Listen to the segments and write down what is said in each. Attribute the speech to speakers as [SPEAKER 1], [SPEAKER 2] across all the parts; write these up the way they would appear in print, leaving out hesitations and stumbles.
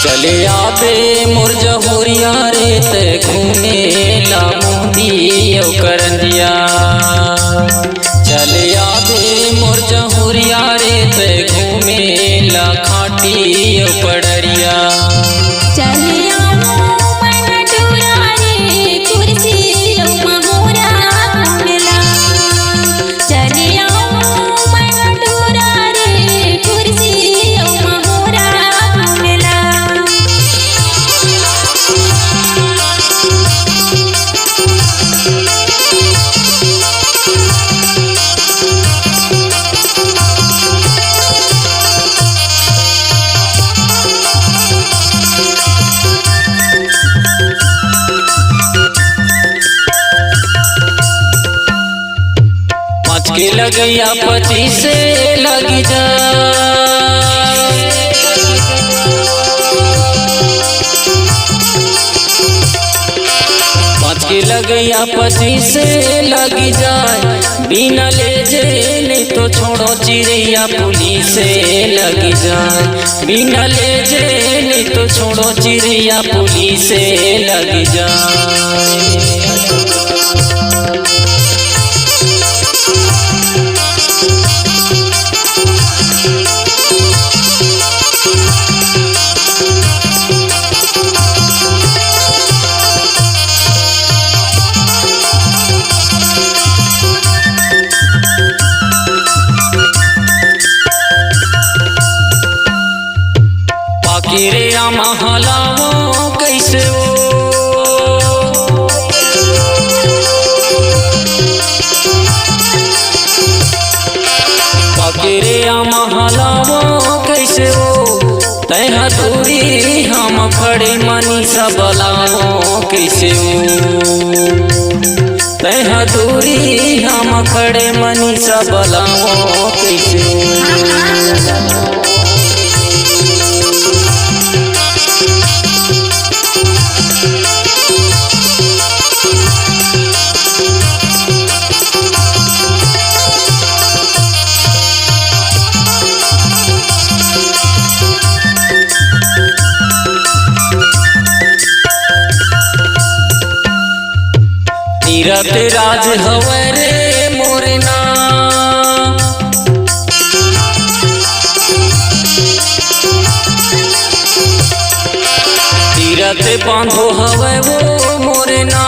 [SPEAKER 1] चले आबे मोर जहुरिया रे ते घूमे ला मोदी करंदिया। चले आबे मोर जहुरिया रे ते घूमे ला खाटी पड़रिया। के लगैया 25 से लगी जा। पाँच के लगैया 25 से लगी जाए। बिना ले जे नहीं तो छोड़ो चिड़ैया पुलिस से लगी जाए। बिना ले जे नहीं तो छोड़ो चिड़ैया पुलिस से लगी जाए। रे रामा हलावो कैसे हो। रे रामा हलावो कैसे हो। तैहा दूरी हम खड़े मनी सब लावो कैसे हो। तैहा दूरी हम खड़े मनी सब लावो कैसे हो। तीरथ राज हवे रे मोरना। तीरथ बांधो हवे वो मोरना।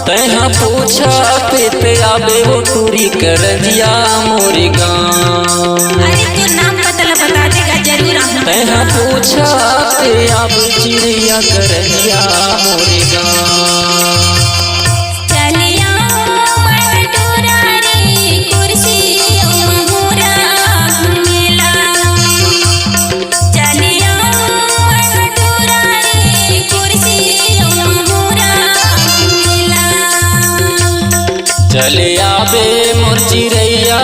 [SPEAKER 1] तैहा पूछा पे आबे वो टूरी कर दिया मोरे गाँव।
[SPEAKER 2] अरे तो नाम बता देगा जरूर।
[SPEAKER 1] तैहा पूछा पे आबे चिड़िया कर दिया मोरे गाँव। चले आबे मोर चिड़ैया